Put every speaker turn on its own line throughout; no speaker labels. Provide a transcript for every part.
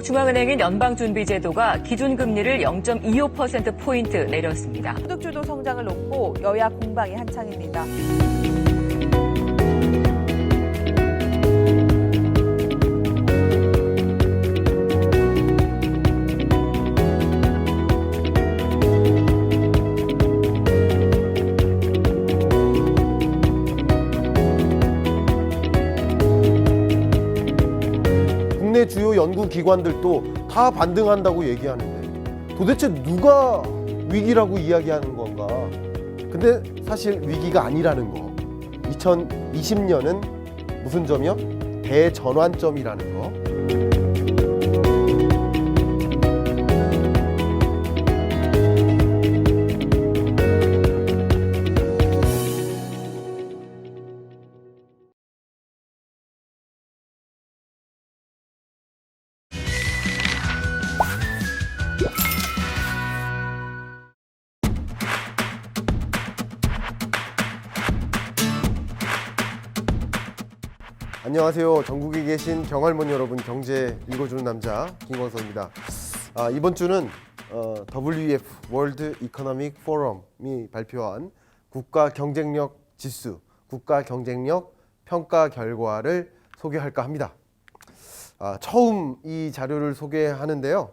미국 중앙은행인 연방준비제도가 기준금리를 0.25%포인트 내렸습니다.
소득주도 성장을 놓고 여야 공방이 한창입니다.
국내 주요 연구기관들도 다 반등한다고 얘기하는데 도대체 누가 위기라고 이야기하는 건가? 근데 사실 위기가 아니라는 거. 2020년은 무슨 점이요? 대전환점이라는 거. 안녕하세요. 전국에 계신 경할머니 여러분, 경제 읽어주는 남자 김광석입니다. 이번 주는 WEF 월드 이코노믹 포럼이 발표한 국가 경쟁력 지수, 국가 경쟁력 평가 결과를 소개할까 합니다. 처음 이 자료를 소개하는데요.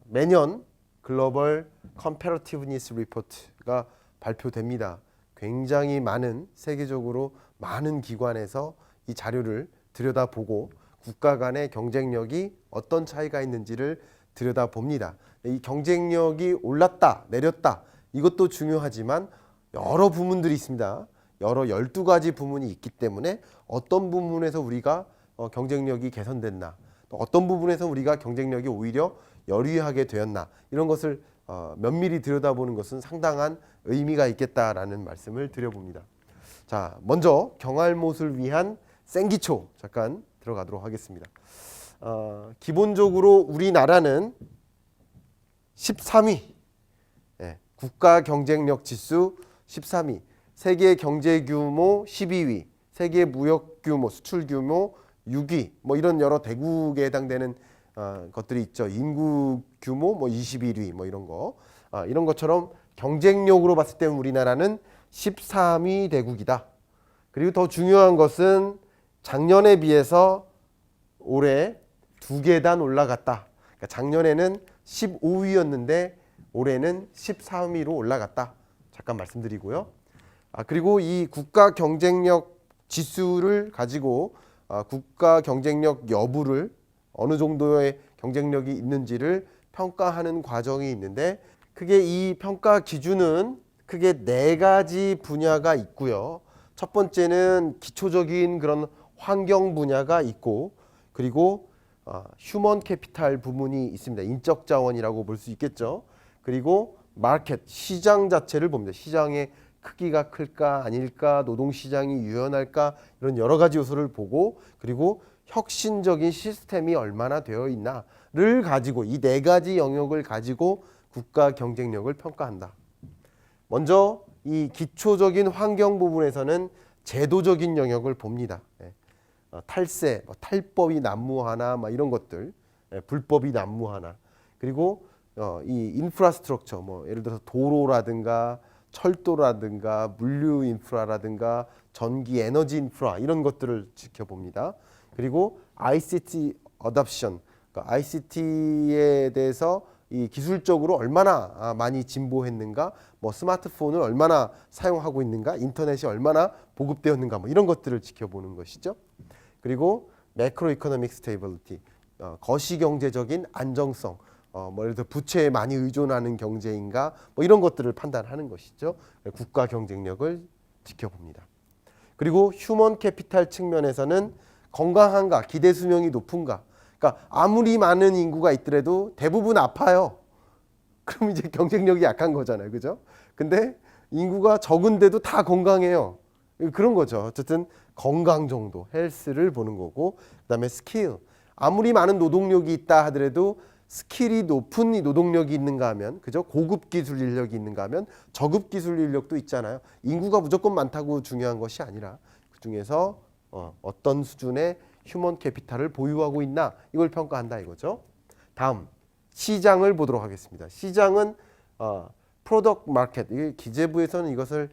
매년 글로벌 컴패러티브니스 리포트가 발표됩니다. 굉장히 많은, 세계적으로 많은 기관에서 이 자료를 들여다보고 국가 간의 경쟁력이 어떤 차이가 있는지를 들여다봅니다. 이 경쟁력이 올랐다, 내렸다, 이것도 중요하지만 여러 부문들이 있습니다. 여러 12가지 부문이 있기 때문에 어떤 부분에서 우리가 경쟁력이 개선됐나, 또 어떤 부분에서 우리가 경쟁력이 오히려 열위하게 되었나, 이런 것을 면밀히 들여다보는 것은 상당한 의미가 있겠다라는 말씀을 드려봅니다. 자, 먼저 경알못을 위한 생기초 잠깐 들어가도록 하겠습니다. 기본적으로 우리나라는 13위, 국가 경쟁력 지수 13위, 세계 경제 규모 12위, 세계 무역 규모, 수출 규모 6위, 뭐 이런 여러 대국에 해당되는 것들이 있죠. 인구 규모 뭐 21위, 뭐 이런 거, 이런 것처럼 경쟁력으로 봤을 때 우리나라는 13위 대국이다. 그리고 더 중요한 것은 작년에 비해서 올해 2계단 올라갔다. 그러니까 작년에는 15위였는데 올해는 13위로 올라갔다. 잠깐 말씀드리고요. 그리고 이 국가 경쟁력 지수를 가지고 국가 경쟁력 여부를, 어느 정도의 경쟁력이 있는지를 평가하는 과정이 있는데, 크게 이 평가 기준은 크게 4가지 분야가 있고요. 첫 번째는 기초적인 그런 환경 분야가 있고, 그리고 휴먼 캐피탈 부문이 있습니다. 인적 자원이라고 볼 수 있겠죠. 그리고 마켓, 시장 자체를 봅니다. 시장의 크기가 클까 아닐까, 노동 시장이 유연할까, 이런 여러 가지 요소를 보고, 그리고 혁신적인 시스템이 얼마나 되어 있나를 가지고, 이 4가지 영역을 가지고 국가 경쟁력을 평가한다. 먼저 이 기초적인 환경 부분에서는 제도적인 영역을 봅니다. 탈세, 탈법이 난무하나, 이런 것들, 불법이 난무하나, 그리고 이 인프라스트럭처, 예를 들어서 도로라든가 철도라든가 물류 인프라라든가 전기 에너지 인프라, 이런 것들을 지켜봅니다. 그리고 ICT 어답션, 그러니까 ICT에 대해서 이 기술적으로 얼마나 많이 진보했는가, 스마트폰을 얼마나 사용하고 있는가, 인터넷이 얼마나 보급되었는가, 이런 것들을 지켜보는 것이죠. 그리고 매크로 이코노믹 스테이빌리티, 거시경제적인 안정성, 예를 들어 부채에 많이 의존하는 경제인가, 이런 것들을 판단하는 것이죠. 국가 경쟁력을 지켜봅니다. 그리고 휴먼 캐피탈 측면에서는 건강한가, 기대 수명이 높은가. 그러니까 아무리 많은 인구가 있더라도 대부분 아파요. 그럼 이제 경쟁력이 약한 거잖아요, 그죠? 근데 인구가 적은데도 다 건강해요. 그런 거죠. 어쨌든 건강 정도, 헬스를 보는 거고, 그다음에 스킬. 아무리 많은 노동력이 있다 하더라도 스킬이 높은 노동력이 있는가 하면, 그죠? 고급 기술 인력이 있는가 하면 저급 기술 인력도 있잖아요. 인구가 무조건 많다고 중요한 것이 아니라 그 중에서 어떤 수준의 휴먼 캐피탈을 보유하고 있나 이걸 평가한다 이거죠. 다음 시장을 보도록 하겠습니다. 시장은 프로덕트 마켓, 기재부에서는 이것을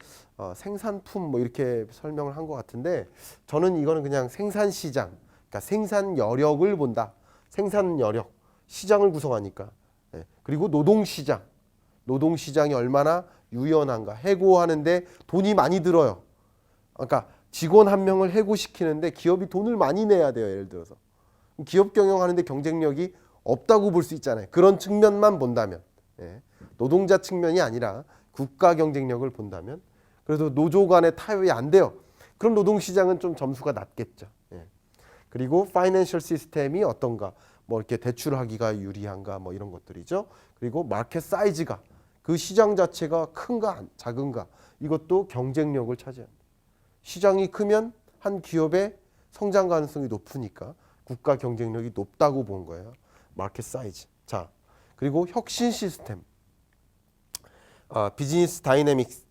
생산품 뭐 이렇게 설명을 한 것 같은데 저는 이거는 그냥 생산 시장, 그러니까 생산 여력을 본다. 생산 여력, 시장을 구성하니까. 네. 그리고 노동 시장, 노동 시장이 얼마나 유연한가. 해고하는데 돈이 많이 들어요. 그러니까 직원 한 명을 해고시키는데 기업이 돈을 많이 내야 돼요. 예를 들어서 기업 경영하는데 경쟁력이 없다고 볼 수 있잖아요. 그런 측면만 본다면, 예. 노동자 측면이 아니라 국가 경쟁력을 본다면, 그래서 노조 간의 타협이 안 돼요. 그럼 노동시장은 좀 점수가 낮겠죠. 예. 그리고 파이낸셜 시스템이 어떤가, 뭐 이렇게 대출하기가 유리한가, 뭐 이런 것들이죠. 그리고 마켓 사이즈가, 그 시장 자체가 큰가 작은가, 이것도 경쟁력을 차지합니다. 시장이 크면 한 기업의 성장 가능성이 높으니까 국가 경쟁력이 높다고 본 거예요. 마켓 사이즈. 자, 그리고 혁신 시스템, 비즈니스 다이내믹스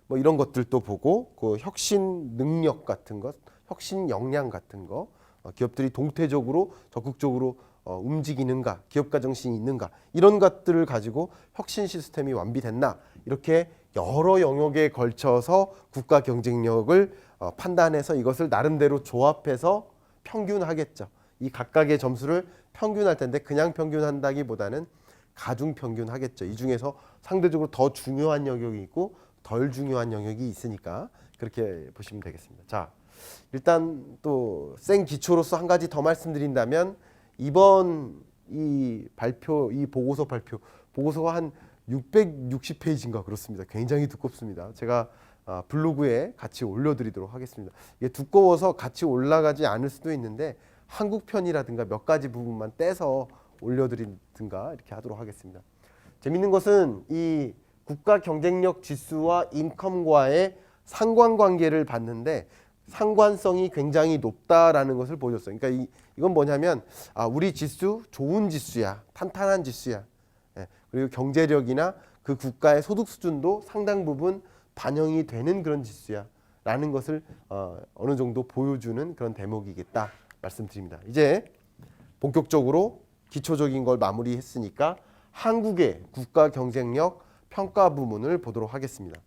뭐 이런 것들도 보고, 그 혁신 능력 같은 것, 혁신 역량 같은 거, 기업들이 동태적으로 적극적으로 움직이는가, 기업가 정신이 있는가, 이런 것들을 가지고 혁신 시스템이 완비됐나, 이렇게 여러 영역에 걸쳐서 국가 경쟁력을 판단해서 이것을 나름대로 조합해서 평균하겠죠. 이 각각의 점수를 평균할 텐데, 그냥 평균한다기보다는 가중 평균하겠죠. 이 중에서 상대적으로 더 중요한 영역이 있고 덜 중요한 영역이 있으니까 그렇게 보시면 되겠습니다. 자, 일단 또 생 기초로서 한 가지 더 말씀드린다면, 이번 이 발표, 이 보고서 발표, 보고서가 한 660페이지인가 그렇습니다. 굉장히 두껍습니다. 제가 블로그에 같이 올려드리도록 하겠습니다. 이게 두꺼워서 같이 올라가지 않을 수도 있는데 한국편이라든가 몇 가지 부분만 떼서 올려드리든가 이렇게 하도록 하겠습니다. 재밌는 것은 이 국가 경쟁력 지수와 인컴과의 상관관계를 봤는데 상관성이 굉장히 높다라는 것을 보여줬어요. 그러니까 이건 뭐냐면, 우리 지수 좋은 지수야, 탄탄한 지수야. 예, 그리고 경제력이나 그 국가의 소득 수준도 상당 부분 반영이 되는 그런 지수야 라는 것을 어느 정도 보여주는 그런 대목이겠다 말씀드립니다. 이제 본격적으로 기초적인 걸 마무리했으니까 한국의 국가 경쟁력 평가 부문을 보도록 하겠습니다.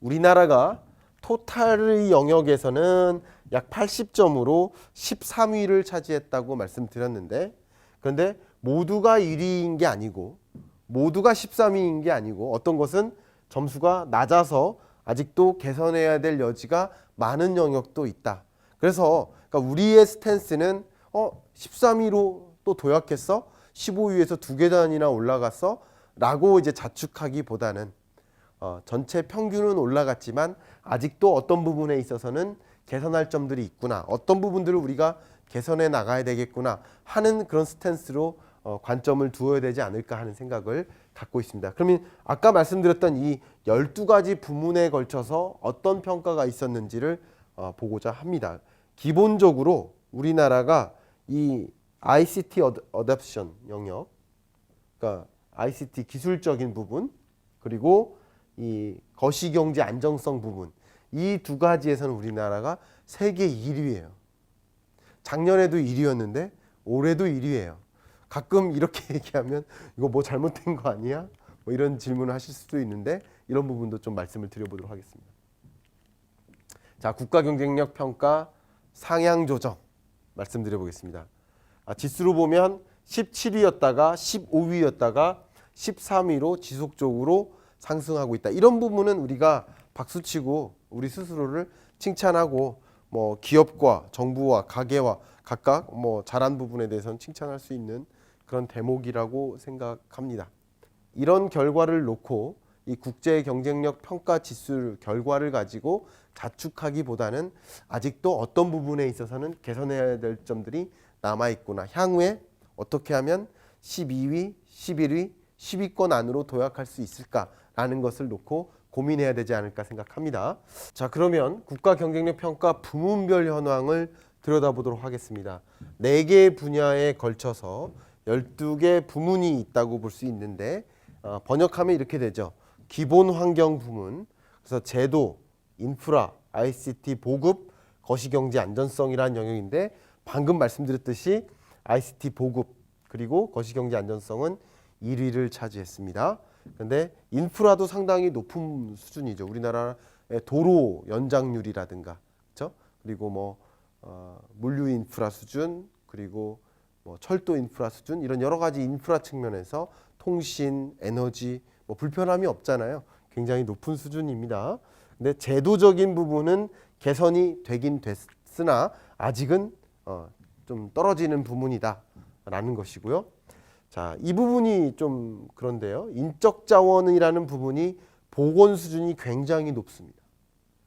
우리나라가 토탈의 영역에서는 약 80점으로 13위를 차지했다고 말씀드렸는데, 그런데 모두가 1위인 게 아니고 모두가 13위인 게 아니고 어떤 것은 점수가 낮아서 아직도 개선해야 될 여지가 많은 영역도 있다. 그래서 그러니까 우리의 스탠스는 13위로 또 도약했어? 15위에서 2계단이나 올라갔어? 라고 이제 자축하기보다는 전체 평균은 올라갔지만 아직도 어떤 부분에 있어서는 개선할 점들이 있구나, 어떤 부분들을 우리가 개선해 나가야 되겠구나 하는 그런 스탠스로 관점을 두어야 되지 않을까 하는 생각을 갖고 있습니다. 그러면 아까 말씀드렸던 이 12가지 부문에 걸쳐서 어떤 평가가 있었는지를 보고자 합니다. 기본적으로 우리나라가 이 ICT 어댑션 영역, 그러니까 ICT 기술적인 부분, 그리고 이 거시경제 안정성 부분, 이 두 가지에서는 우리나라가 세계 1위예요. 작년에도 1위였는데 올해도 1위예요. 가끔 이렇게 얘기하면 이거 뭐 잘못된 거 아니야? 뭐 이런 질문을 하실 수도 있는데 이런 부분도 좀 말씀을 드려보도록 하겠습니다. 자, 국가 경쟁력 평가 상향 조정 말씀드려보겠습니다. 지수로 보면 17위였다가 15위였다가 13위로 지속적으로 상승하고 있다. 이런 부분은 우리가 박수치고 우리 스스로를 칭찬하고, 뭐 기업과 정부와 가계와 각각 뭐 잘한 부분에 대해서는 칭찬할 수 있는 그런 대목이라고 생각합니다. 이런 결과를 놓고 이 국제 경쟁력 평가 지수 결과를 가지고 자축하기보다는 아직도 어떤 부분에 있어서는 개선해야 될 점들이 남아 있구나, 향후에 어떻게 하면 12위, 11위, 10위권 안으로 도약할 수 있을까라는 것을 놓고 고민해야 되지 않을까 생각합니다. 자, 그러면 국가 경쟁력 평가 부문별 현황을 들여다보도록 하겠습니다. 4개 분야에 걸쳐서 12개 부문이 있다고 볼 수 있는데, 번역하면 이렇게 되죠. 기본 환경 부문, 그래서 제도, 인프라, ICT 보급, 거시경제 안전성이라는 영역인데 방금 말씀드렸듯이 ICT 보급 그리고 거시경제 안전성은 1위를 차지했습니다. 그런데 인프라도 상당히 높은 수준이죠. 우리나라의 도로 연장률이라든가, 그렇죠? 그리고 뭐 물류 인프라 수준, 그리고 뭐 철도 인프라 수준, 이런 여러 가지 인프라 측면에서 통신, 에너지 뭐 불편함이 없잖아요. 굉장히 높은 수준입니다. 근데 제도적인 부분은 개선이 되긴 됐으나 아직은 좀 떨어지는 부분이다라는 것이고요. 자, 이 부분이 좀 그런데요. 인적 자원이라는 부분이 보건 수준이 굉장히 높습니다.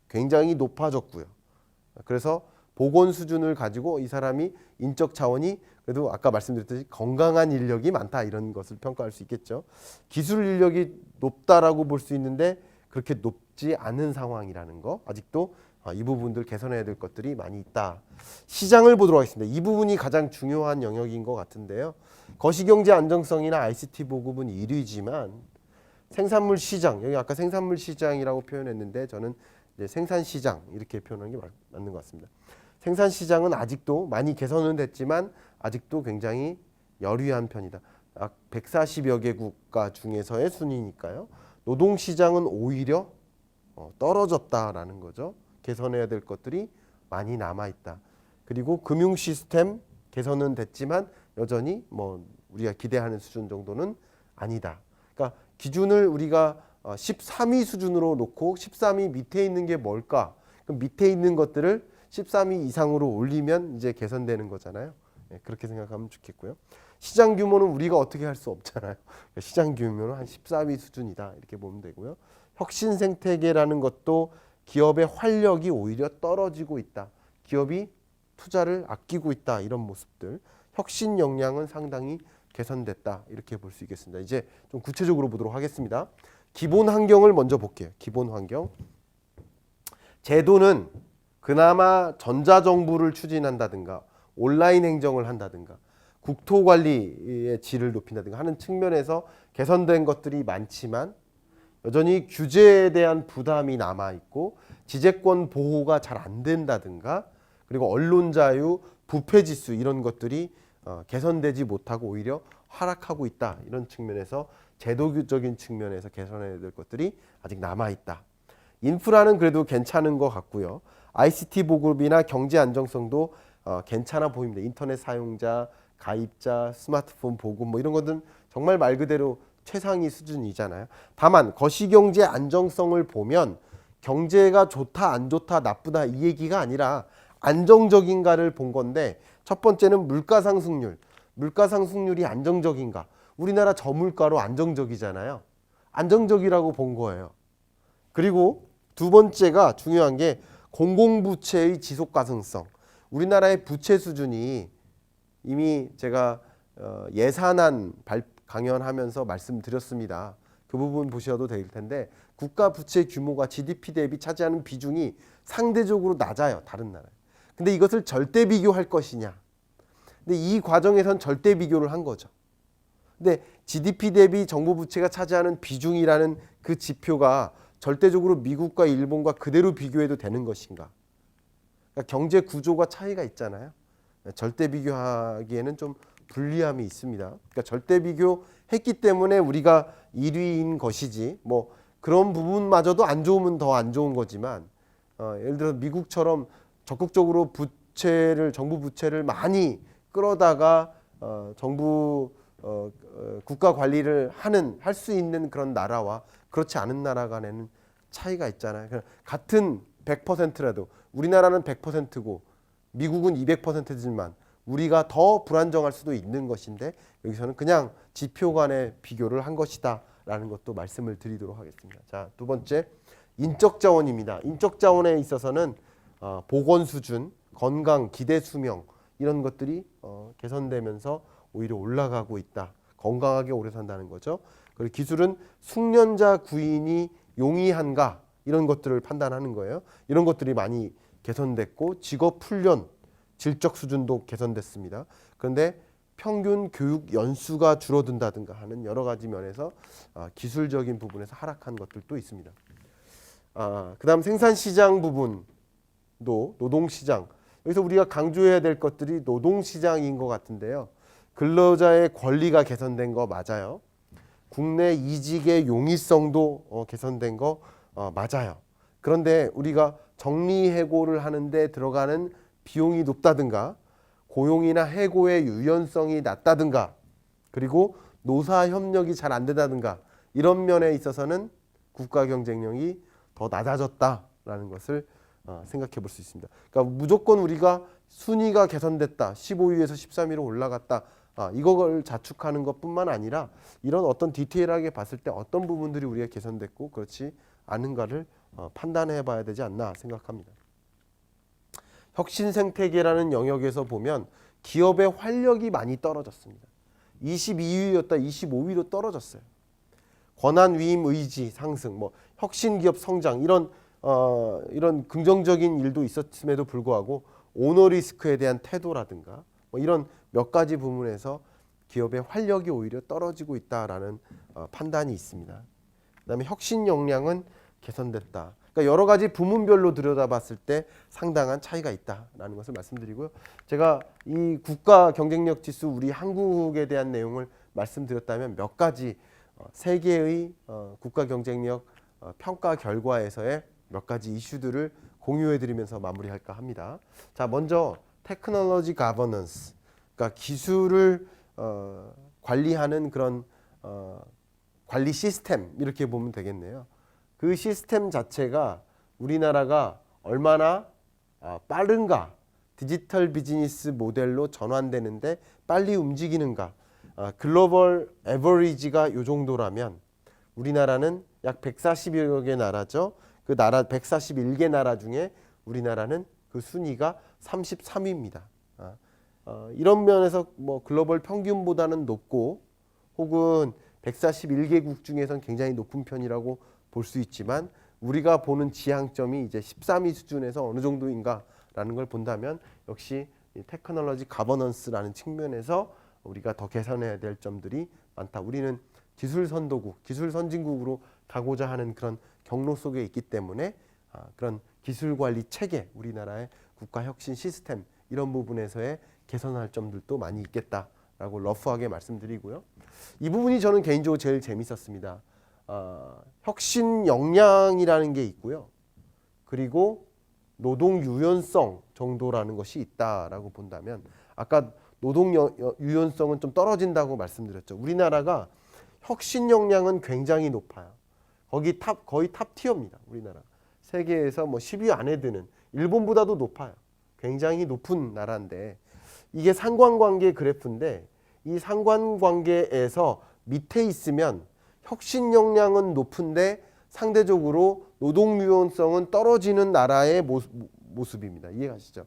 굉장히 높아졌고요. 그래서 보건 수준을 가지고 이 사람이 인적 자원이 그래도 아까 말씀드렸듯이 건강한 인력이 많다 이런 것을 평가할 수 있겠죠. 기술 인력이 높다라고 볼 수 있는데 그렇게 높지 않은 상황이라는 거, 아직도 이 부분들 개선해야 될 것들이 많이 있다. 시장을 보도록 하겠습니다. 이 부분이 가장 중요한 영역인 것 같은데요. 거시경제 안정성이나 ICT 보급은 1위지만 생산물 시장, 여기 아까 생산물 시장이라고 표현했는데 저는 이제 생산 시장 이렇게 표현하는 게 맞는 것 같습니다. 생산 시장은 아직도 많이 개선은 됐지만 아직도 굉장히 여류한 편이다. 140여 개 국가 중에서의 순위니까요. 노동 시장은 오히려 떨어졌다라는 거죠. 개선해야 될 것들이 많이 남아 있다. 그리고 금융 시스템 개선은 됐지만 여전히 뭐 우리가 기대하는 수준 정도는 아니다. 그러니까 기준을 우리가 13위 수준으로 놓고 13위 밑에 있는 게 뭘까? 그럼 밑에 있는 것들을 13위 이상으로 올리면 이제 개선되는 거잖아요. 네, 그렇게 생각하면 좋겠고요. 시장 규모는 우리가 어떻게 할 수 없잖아요. 시장 규모는 한 14위 수준이다 이렇게 보면 되고요. 혁신 생태계라는 것도 기업의 활력이 오히려 떨어지고 있다. 기업이 투자를 아끼고 있다. 이런 모습들. 혁신 역량은 상당히 개선됐다. 이렇게 볼 수 있겠습니다. 이제 좀 구체적으로 보도록 하겠습니다. 기본 환경을 먼저 볼게요. 기본 환경. 제도는 그나마 전자정부를 추진한다든가 온라인 행정을 한다든가 국토관리의 질을 높인다든가 하는 측면에서 개선된 것들이 많지만 여전히 규제에 대한 부담이 남아있고 지재권 보호가 잘 안 된다든가 그리고 언론 자유, 부패 지수 이런 것들이 개선되지 못하고 오히려 하락하고 있다. 이런 측면에서 제도적인 측면에서 개선해야 될 것들이 아직 남아있다. 인프라는 그래도 괜찮은 것 같고요. ICT 보급이나 경제 안정성도 괜찮아 보입니다. 인터넷 사용자, 가입자, 스마트폰 보급 뭐 이런 것들은 정말 말 그대로 최상위 수준이잖아요. 다만 거시경제 안정성을 보면 경제가 좋다 안 좋다 나쁘다 이 얘기가 아니라 안정적인가를 본 건데 첫 번째는 물가 상승률. 물가 상승률이 안정적인가. 우리나라 저물가로 안정적이잖아요. 안정적이라고 본 거예요. 그리고 두 번째가 중요한 게 공공부채의 지속 가능성. 우리나라의 부채 수준이 이미 제가 예산안 강연하면서 말씀드렸습니다. 그 부분 보셔도 될 텐데 국가 부채 규모가 GDP 대비 차지하는 비중이 상대적으로 낮아요. 다른 나라에. 근데 이것을 절대 비교할 것이냐. 근데 이 과정에선 절대 비교를 한 거죠. 근데 GDP 대비 정부 부채가 차지하는 비중이라는 그 지표가 절대적으로 미국과 일본과 그대로 비교해도 되는 것인가. 그러니까 경제 구조가 차이가 있잖아요. 절대 비교하기에는 좀 불리함이 있습니다. 그러니까 절대 비교했기 때문에 우리가 1위인 것이지 뭐 그런 부분마저도 안 좋으면 더 안 좋은 거지만 예를 들어 미국처럼 적극적으로 정부 부채를 많이 끌어다가 정부 국가 관리를 할 수 있는 그런 나라와 그렇지 않은 나라 간에는 차이가 있잖아요. 같은 100%라도 우리나라는 100%고 미국은 200%지만 우리가 더 불안정할 수도 있는 것인데 여기서는 그냥 지표 간의 비교를 한 것이다 라는 것도 말씀을 드리도록 하겠습니다. 자, 두 번째 인적 자원입니다. 인적 자원에 있어서는 보건 수준, 건강, 기대 수명 이런 것들이 개선되면서 오히려 올라가고 있다. 건강하게 오래 산다는 거죠. 그리고 기술은 숙련자 구인이 용이한가 이런 것들을 판단하는 거예요. 이런 것들이 많이 개선됐고 직업 훈련 질적 수준도 개선됐습니다. 그런데 평균 교육 연수가 줄어든다든가 하는 여러 가지 면에서 기술적인 부분에서 하락한 것들도 있습니다. 그다음 생산 시장 부분도 노동시장. 여기서 우리가 강조해야 될 것들이 노동시장인 것 같은데요. 근로자의 권리가 개선된 거 맞아요. 국내 이직의 용이성도 개선된 거 맞아요. 그런데 우리가 정리해고를 하는데 들어가는 비용이 높다든가 고용이나 해고의 유연성이 낮다든가 그리고 노사 협력이 잘 안 된다든가 이런 면에 있어서는 국가 경쟁력이 더 낮아졌다라는 것을 생각해 볼 수 있습니다. 그러니까 무조건 우리가 순위가 개선됐다, 15위에서 13위로 올라갔다, 이걸 자축하는 것뿐만 아니라 이런 어떤 디테일하게 봤을 때 어떤 부분들이 우리가 개선됐고 그렇지 않은가를 판단해 봐야 되지 않나 생각합니다. 혁신 생태계라는 영역에서 보면 기업의 활력이 많이 떨어졌습니다. 22위였다 25위로 떨어졌어요. 권한 위임 의지 상승, 뭐 혁신 기업 성장 이런 긍정적인 일도 있었음에도 불구하고 오너 리스크에 대한 태도라든가 뭐 이런 몇 가지 부분에서 기업의 활력이 오히려 떨어지고 있다라는 판단이 있습니다. 그다음에 혁신 역량은 개선됐다. 그러니까 여러 가지 부문별로 들여다봤을 때 상당한 차이가 있다라는 것을 말씀드리고요. 제가 이 국가 경쟁력 지수 우리 한국에 대한 내용을 말씀드렸다면 몇 가지 세계의 국가 경쟁력 평가 결과에서의 몇 가지 이슈들을 공유해드리면서 마무리할까 합니다. 자, 먼저 테크놀로지 가버넌스, 그러니까 기술을 관리하는 그런 관리 시스템 이렇게 보면 되겠네요. 그 시스템 자체가 우리나라가 얼마나 빠른가, 디지털 비즈니스 모델로 전환되는데 빨리 움직이는가, 글로벌 에버리지가 이 정도라면 우리나라는 약 140여 개 나라죠. 그 나라 141개 나라 중에 우리나라는 그 순위가 33위입니다. 이런 면에서 뭐 글로벌 평균보다는 높고 혹은 141개국 중에선 굉장히 높은 편이라고 볼 수 있지만 우리가 보는 지향점이 이제 13위 수준에서 어느 정도인가라는 걸 본다면 역시 테크놀로지 가버넌스라는 측면에서 우리가 더 개선해야 될 점들이 많다. 우리는 기술 선도국, 기술 선진국으로 가고자 하는 그런 경로 속에 있기 때문에 그런 기술 관리 체계, 우리나라의 국가 혁신 시스템 이런 부분에서의 개선할 점들도 많이 있겠다라고 러프하게 말씀드리고요. 이 부분이 저는 개인적으로 제일 재밌었습니다. 혁신 역량이라는 게 있고요. 그리고 노동 유연성 정도라는 것이 있다라고 본다면 아까 노동 유연성은 좀 떨어진다고 말씀드렸죠. 우리나라가 혁신 역량은 굉장히 높아요. 거의 탑 티어입니다. 우리나라. 세계에서 뭐 10위 안에 드는 일본보다도 높아요. 굉장히 높은 나라인데 이게 상관관계 그래프인데 이 상관관계에서 밑에 있으면 혁신 역량은 높은데 상대적으로 노동 유연성은 떨어지는 나라의 모습입니다. 이해가시죠?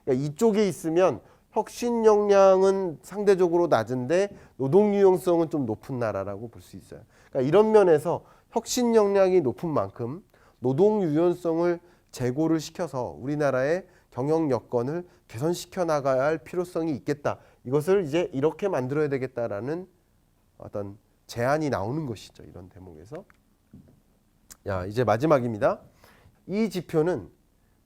그러니까 이쪽에 있으면 혁신 역량은 상대적으로 낮은데 노동 유연성은 좀 높은 나라라고 볼 수 있어요. 그러니까 이런 면에서 혁신 역량이 높은 만큼 노동 유연성을 제고를 시켜서 우리나라의 경영 여건을 개선시켜 나가야 할 필요성이 있겠다. 이것을 이제 이렇게 만들어야 되겠다라는 어떤 제안이 나오는 것이죠. 이런 대목에서. 이제 마지막입니다. 이 지표는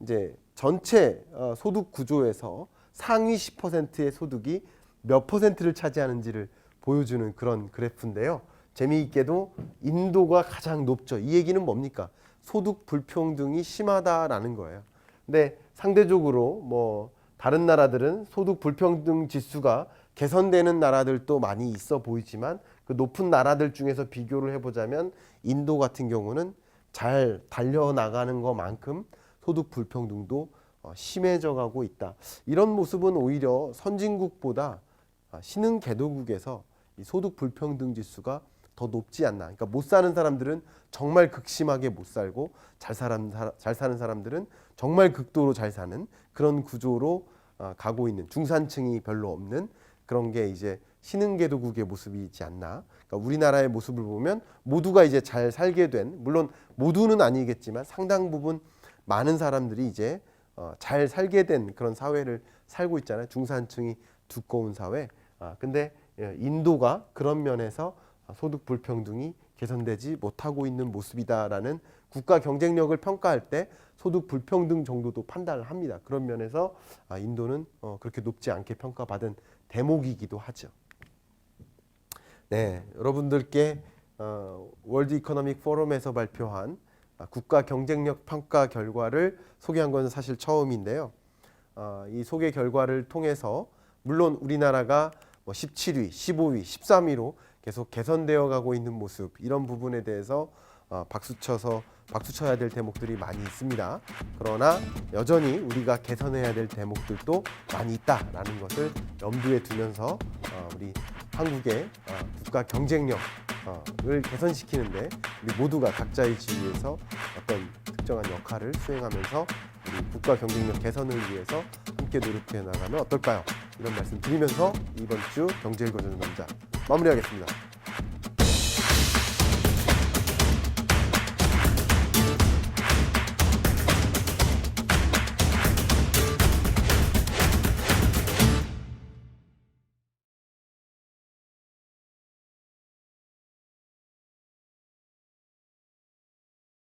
이제 전체 소득 구조에서 상위 10%의 소득이 몇 퍼센트를 차지하는지를 보여주는 그런 그래프인데요. 재미있게도 인도가 가장 높죠. 이 얘기는 뭡니까? 소득 불평등이 심하다라는 거예요. 근데 상대적으로 뭐 다른 나라들은 소득 불평등 지수가 개선되는 나라들도 많이 있어 보이지만 그 높은 나라들 중에서 비교를 해보자면 인도 같은 경우는 잘 달려나가는 것만큼 소득 불평등도 심해져 가고 있다. 이런 모습은 오히려 선진국보다 신흥 개도국에서 이 소득 불평등 지수가 더 높지 않나. 그러니까 못 사는 사람들은 정말 극심하게 못 살고 잘 사는 사람들은 정말 극도로 잘 사는 그런 구조로 가고 있는, 중산층이 별로 없는 그런 게 이제 신흥 개도국의 모습이지 않나. 그러니까 우리나라의 모습을 보면 모두가 이제 잘 살게 된, 물론 모두는 아니겠지만 상당 부분 많은 사람들이 이제 잘 살게 된 그런 사회를 살고 있잖아요. 중산층이 두꺼운 사회. 근데 인도가 그런 면에서 소득 불평등이 개선되지 못하고 있는 모습이다라는 국가 경쟁력을 평가할 때 소득 불평등 정도도 판단을 합니다. 그런 면에서 인도는 그렇게 높지 않게 평가받은 대목이기도 하죠. 네, 여러분들께 월드 이코노믹 포럼에서 발표한 국가 경쟁력 평가 결과를 소개한 건 사실 처음인데요. 이 소개 결과를 통해서 물론 우리나라가 17위, 15위, 13위로 계속 개선되어 가고 있는 모습, 이런 부분에 대해서 박수 쳐야 될 대목들이 많이 있습니다. 그러나 여전히 우리가 개선해야 될 대목들도 많이 있다라는 것을 염두에 두면서 우리 한국의 국가 경쟁력을 개선시키는데 우리 모두가 각자의 지위에서 어떤 특정한 역할을 수행하면서 우리 국가 경쟁력 개선을 위해서 함께 노력해 나가면 어떨까요? 이런 말씀 드리면서 이번 주 경제 읽어주는 남자 마무리하겠습니다.